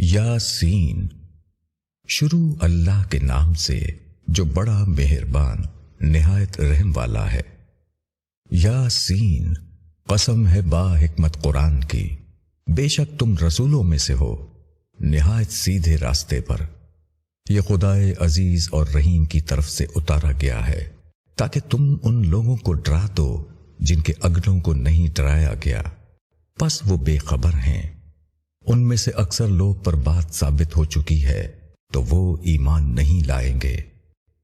यासीन। शुरू अल्लाह के नाम से जो बड़ा मेहरबान निहायत रहम वाला है। यासीन, कसम है बा हिकमत कुरान की, बेशक तुम रसूलों में से हो निहायत सीधे रास्ते पर। यह खुदाए अजीज और रहीम की तरफ से उतारा गया है ताकि तुम उन लोगों को डरा दो जिनके अगलों को नहीं डराया गया, बस वो बेखबर हैं। उनमें से अक्सर लोग पर बात साबित हो चुकी है तो वो ईमान नहीं लाएंगे।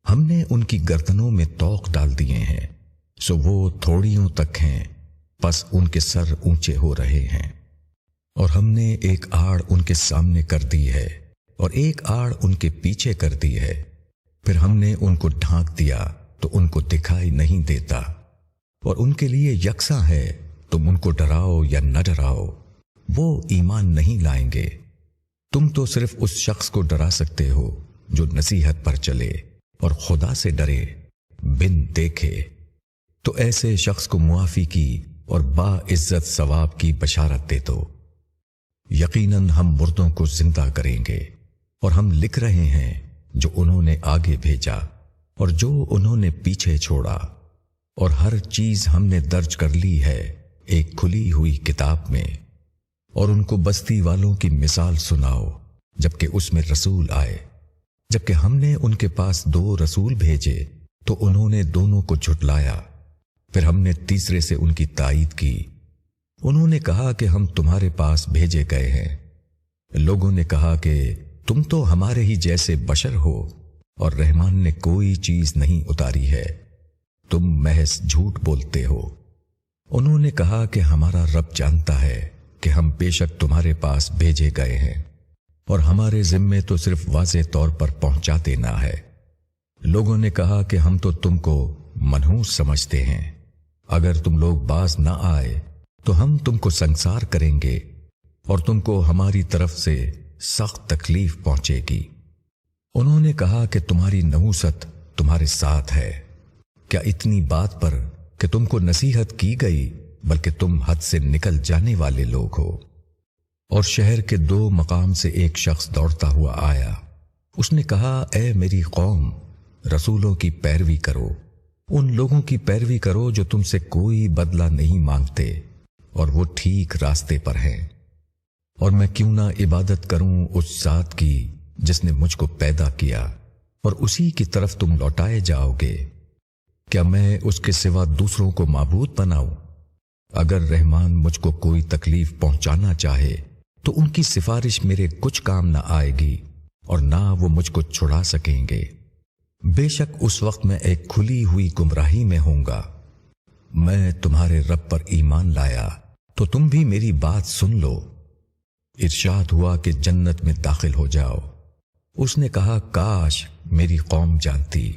हमने उनकी गर्दनों में तौक डाल दिए हैं सो वो थोड़ियों तक हैं, बस उनके सर ऊंचे हो रहे हैं। और हमने एक आड़ उनके सामने कर दी है और एक आड़ उनके पीछे कर दी है। फिर हमने उनको ढांक दिया तो उनको दिखाई नहीं देता। और उनके लिए यकसा है, तुम उनको डराओ या न डराओ, वो ईमान नहीं लाएंगे। तुम तो सिर्फ उस शख्स को डरा सकते हो जो नसीहत पर चले और खुदा से डरे बिन देखे। तो ऐसे शख्स को मुआफी की और बाइज्जत सवाब की बशारत दे दो। यकीनन हम मुर्दों को जिंदा करेंगे और हम लिख रहे हैं जो उन्होंने आगे भेजा और जो उन्होंने पीछे छोड़ा। और हर चीज हमने दर्ज कर ली है एक खुली हुई किताब में। और उनको बस्ती वालों की मिसाल सुनाओ जबकि उसमें रसूल आए। जबकि हमने उनके पास 2 रसूल भेजे तो उन्होंने दोनों को झुटलाया। फिर हमने तीसरे से उनकी तायीद की। उन्होंने कहा कि हम तुम्हारे पास भेजे गए हैं। लोगों ने कहा कि तुम तो हमारे ही जैसे बशर हो और रहमान ने कोई चीज नहीं उतारी है, तुम महज झूठ बोलते हो। उन्होंने कहा कि हमारा रब जानता है कि हम बेशक तुम्हारे पास भेजे गए हैं और हमारे जिम्मे तो सिर्फ वाज़े तौर पर पहुंचा देना है। लोगों ने कहा कि हम तो तुमको मनहूस समझते हैं, अगर तुम लोग बाज ना आए तो हम तुमको संसार करेंगे और तुमको हमारी तरफ से सख्त तकलीफ पहुंचेगी। उन्होंने कहा कि तुम्हारी नहूसत तुम्हारे साथ है। क्या इतनी बात पर कि तुमको नसीहत की गई, बल्कि तुम हद से निकल जाने वाले लोग हो। और शहर के 2 मकाम से एक शख्स दौड़ता हुआ आया। उसने कहा, ए मेरी कौम, रसूलों की पैरवी करो। उन लोगों की पैरवी करो जो तुमसे कोई बदला नहीं मांगते और वो ठीक रास्ते पर हैं। और मैं क्यों ना इबादत करूं उस जात की जिसने मुझको पैदा किया और उसी की तरफ तुम लौटाए जाओगे। क्या मैं उसके सिवा दूसरों को माबूद बनाऊं? अगर रहमान मुझको कोई तकलीफ पहुंचाना चाहे तो उनकी सिफारिश मेरे कुछ काम ना आएगी और ना वो मुझको छुड़ा सकेंगे। बेशक उस वक्त मैं एक खुली हुई गुमराही में होऊंगा। मैं तुम्हारे रब पर ईमान लाया तो तुम भी मेरी बात सुन लो। इरशाद हुआ कि जन्नत में दाखिल हो जाओ। उसने कहा, काश मेरी कौम जानती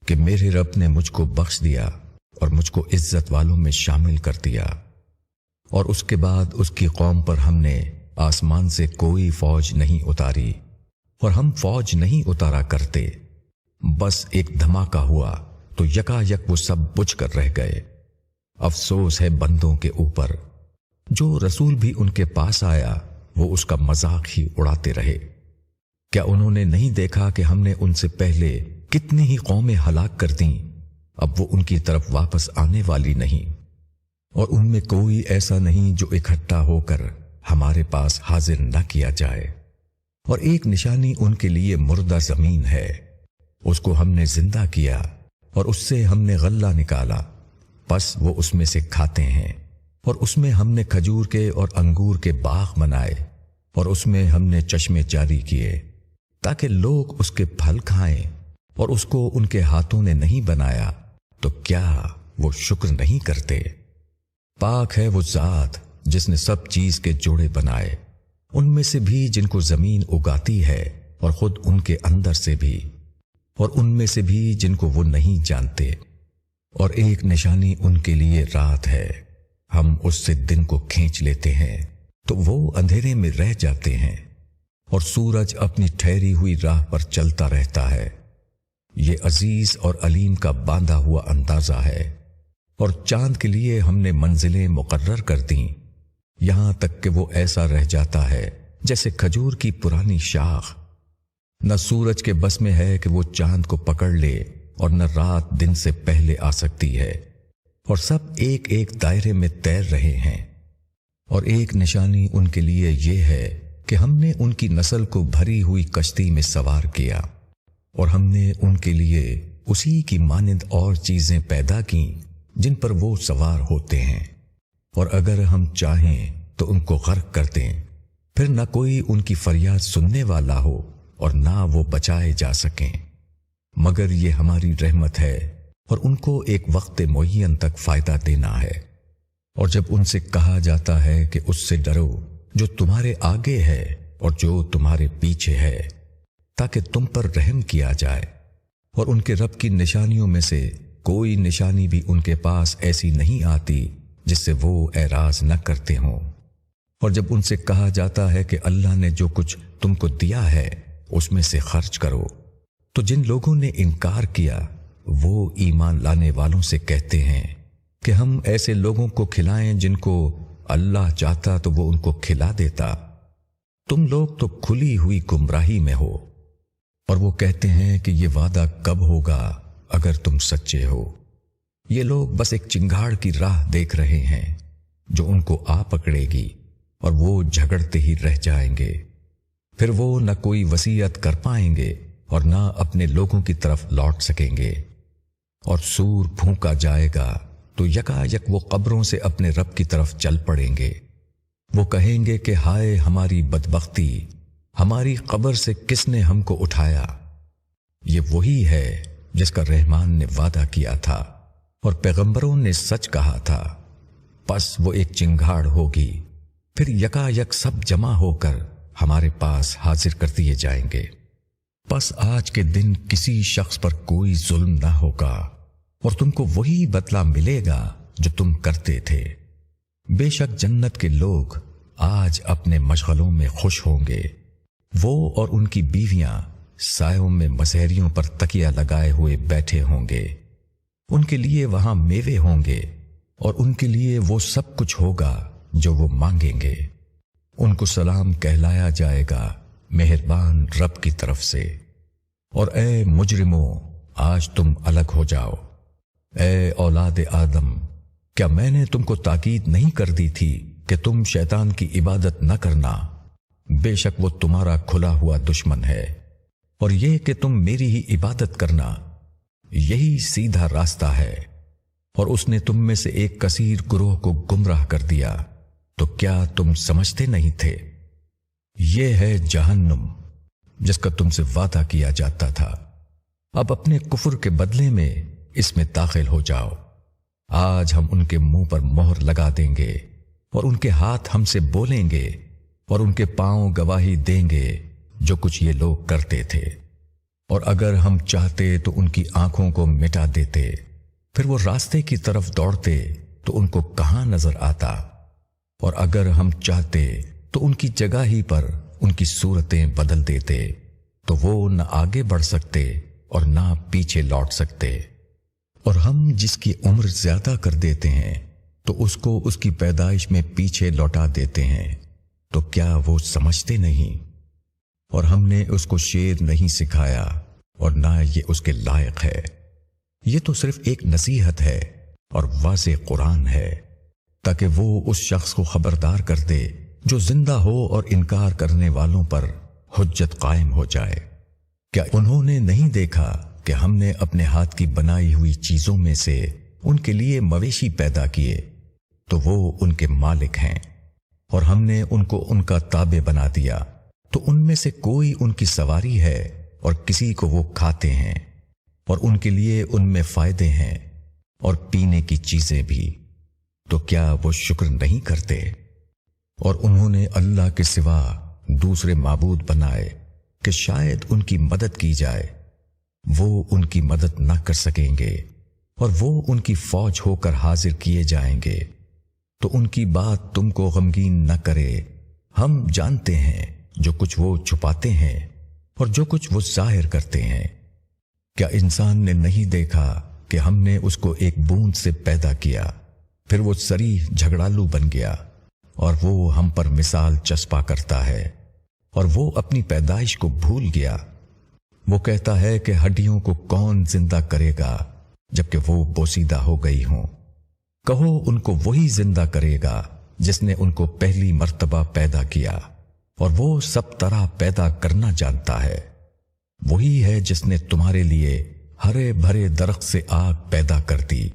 कि मेरे रब ने मुझको बख्श दिया और मुझको इज्जत वालों में शामिल कर दिया। और उसके बाद उसकी कौम पर हमने आसमान से कोई फौज नहीं उतारी और हम फौज नहीं उतारा करते। बस एक धमाका हुआ तो यकायक वो सब बुझ कर रह गए। अफसोस है बंदों के ऊपर, जो रसूल भी उनके पास आया वो उसका मजाक ही उड़ाते रहे। क्या उन्होंने नहीं देखा कि हमने उनसे पहले कितनी ही कौमें हलाक कर दी, अब वो उनकी तरफ वापस आने वाली नहीं। और उनमें कोई ऐसा नहीं जो इकट्ठा होकर हमारे पास हाजिर न किया जाए। और एक निशानी उनके लिए मुर्दा जमीन है, उसको हमने जिंदा किया और उससे हमने गल्ला निकाला, बस वो उसमें से खाते हैं। और उसमें हमने खजूर के और अंगूर के बाग बनाए और उसमें हमने चश्मे जारी किए ताकि लोग उसके फल खाएं। और उसको उनके हाथों ने नहीं बनाया तो क्या वो शुक्र नहीं करते? पाक है वो जात जिसने सब चीज के जोड़े बनाए, उनमें से भी जिनको जमीन उगाती है और खुद उनके अंदर से भी, और उनमें से भी जिनको वो नहीं जानते। और एक निशानी उनके लिए रात है, हम उससे दिन को खींच लेते हैं तो वो अंधेरे में रह जाते हैं और सूरज अपनी ठहरी हुई राह पर चलता रहता है। ये अजीज और अलीम का बांधा हुआ अंदाजा है। और चांद के लिए हमने मंजिलें मुकर्रर कर दी, यहां तक कि वो ऐसा रह जाता है जैसे खजूर की पुरानी शाख। न सूरज के बस में है कि वो चांद को पकड़ ले और न रात दिन से पहले आ सकती है, और सब एक एक दायरे में तैर रहे हैं। और एक निशानी उनके लिए ये है कि हमने उनकी नस्ल को भरी हुई कश्ती में सवार किया, और हमने उनके लिए उसी की मानंद और चीजें पैदा की जिन पर वो सवार होते हैं। और अगर हम चाहें तो उनको गर्क कर दें, फिर न कोई उनकी फरियाद सुनने वाला हो और ना वो बचाए जा सकें, मगर ये हमारी रहमत है और उनको एक वक्त मुअय्यन तक फायदा देना है। और जब उनसे कहा जाता है कि उससे डरो जो तुम्हारे आगे है और जो तुम्हारे पीछे है, ताकि तुम पर रहम किया जाए, और उनके रब की निशानियों में से कोई निशानी भी उनके पास ऐसी नहीं आती जिससे वो एराज न करते हों। और जब उनसे कहा जाता है कि अल्लाह ने जो कुछ तुमको दिया है उसमें से खर्च करो, तो जिन लोगों ने इनकार किया वो ईमान लाने वालों से कहते हैं कि हम ऐसे लोगों को खिलाएं जिनको अल्लाह चाहता तो वो उनको खिला देता। तुम लोग तो खुली हुई गुमराही में हो। और वो कहते हैं कि ये वादा कब होगा अगर तुम सच्चे हो। ये लोग बस एक चिंगाड़ की राह देख रहे हैं जो उनको आ पकड़ेगी, और वो झगड़ते ही रह जाएंगे। फिर वो न कोई वसीयत कर पाएंगे और न अपने लोगों की तरफ लौट सकेंगे। और सूर फूंका जाएगा तो यकायक वो कब्रों से अपने रब की तरफ चल पड़ेंगे। वो कहेंगे कि हाय हमारी बदबख्ती, हमारी कब्र से किसने हमको उठाया। ये वही है जिसका रहमान ने वादा किया था और पैगंबरों ने सच कहा था। बस वो एक चिंगाड़ होगी, फिर यकायक सब जमा होकर हमारे पास हाजिर कर दिए जाएंगे। बस आज के दिन किसी शख्स पर कोई जुल्म ना होगा और तुमको वही बदला मिलेगा जो तुम करते थे। बेशक जन्नत के लोग आज अपने मशगलों में खुश होंगे। वो और उनकी बीवियां सायों में मसहरियों पर तकिया लगाए हुए बैठे होंगे। उनके लिए वहां मेवे होंगे और उनके लिए वो सब कुछ होगा जो वो मांगेंगे। उनको सलाम कहलाया जाएगा मेहरबान रब की तरफ से। और ए मुजरिमों, आज तुम अलग हो जाओ। ए औलाद आदम, क्या मैंने तुमको ताकीद नहीं कर दी थी कि तुम शैतान की इबादत न करना? बेशक वो तुम्हारा खुला हुआ दुश्मन है, और ये कि तुम मेरी ही इबादत करना, यही सीधा रास्ता है। और उसने तुम में से एक कसीर गुरोह को गुमराह कर दिया, तो क्या तुम समझते नहीं थे? ये है जहन्नुम जिसका तुमसे वादा किया जाता था। अब अपने कुफ्र के बदले में इसमें दाखिल हो जाओ। आज हम उनके मुंह पर मोहर लगा देंगे और उनके हाथ हमसे बोलेंगे और उनके पांव गवाही देंगे जो कुछ ये लोग करते थे। और अगर हम चाहते तो उनकी आंखों को मिटा देते, फिर वो रास्ते की तरफ दौड़ते तो उनको कहां नजर आता। और अगर हम चाहते तो उनकी जगह ही पर उनकी सूरतें बदल देते, तो वो न आगे बढ़ सकते और ना पीछे लौट सकते। और हम जिसकी उम्र ज्यादा कर देते हैं तो उसको उसकी पैदाइश में पीछे लौटा देते हैं, तो क्या वो समझते नहीं? और हमने उसको शेर नहीं सिखाया और ना ये उसके लायक है। ये तो सिर्फ एक नसीहत है और वाज़ेह कुरान है, ताकि वो उस शख्स को खबरदार कर दे जो जिंदा हो और इनकार करने वालों पर हुज्जत कायम हो जाए। क्या उन्होंने नहीं देखा कि हमने अपने हाथ की बनाई हुई चीजों में से उनके लिए मवेशी पैदा किए, तो वो उनके मालिक हैं, और हमने उनको उनका ताबे बना दिया, तो उनमें से कोई उनकी सवारी है और किसी को वो खाते हैं, और उनके लिए उनमें फायदे हैं और पीने की चीजें भी। तो क्या वो शुक्र नहीं करते? और उन्होंने अल्लाह के सिवा दूसरे माबूद बनाए कि शायद उनकी मदद की जाए। वो उनकी मदद न कर सकेंगे और वो उनकी फौज होकर हाजिर किए जाएंगे। तो उनकी बात तुमको गमगीन न करे। हम जानते हैं जो कुछ वो छुपाते हैं और जो कुछ वो जाहिर करते हैं। क्या इंसान ने नहीं देखा कि हमने उसको एक बूंद से पैदा किया, फिर वो सरी झगड़ालू बन गया और वो हम पर मिसाल चस्पा करता है اور وہ اپنی پیدائش کو بھول گیا۔ وہ کہتا ہے کہ ہڈیوں کو کون زندہ کرے گا جبکہ وہ بوسیدہ ہو گئی ہوں؟ کہو ان کو وہی زندہ کرے گا جس نے ان کو پہلی مرتبہ پیدا کیا، اور وہ سب طرح پیدا کرنا جانتا ہے۔ وہی ہے جس نے تمہارے لیے ہرے بھرے درخت سے آگ پیدا کر دی،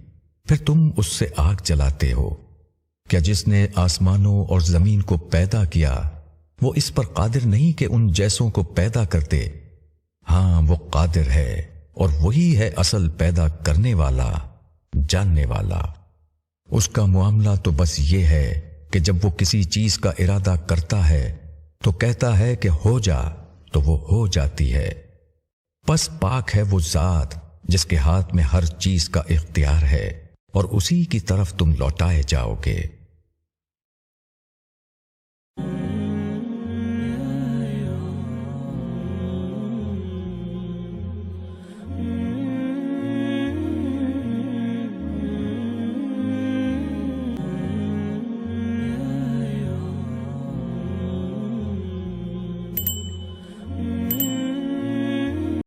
پھر تم اس سے آگ جلاتے ہو۔ کیا جس نے آسمانوں اور زمین کو پیدا کیا وہ اس پر قادر نہیں کہ ان جیسوں کو پیدا کرتے؟ ہاں وہ قادر ہے، اور وہی ہے اصل پیدا کرنے والا، جاننے والا۔ اس کا معاملہ تو بس یہ ہے کہ جب وہ کسی چیز کا ارادہ کرتا ہے تو کہتا ہے کہ ہو جا، تو وہ ہو جاتی ہے۔ پس پاک ہے وہ ذات جس کے ہاتھ میں ہر چیز کا اختیار ہے، اور اسی کی طرف تم لوٹائے جاؤ گے۔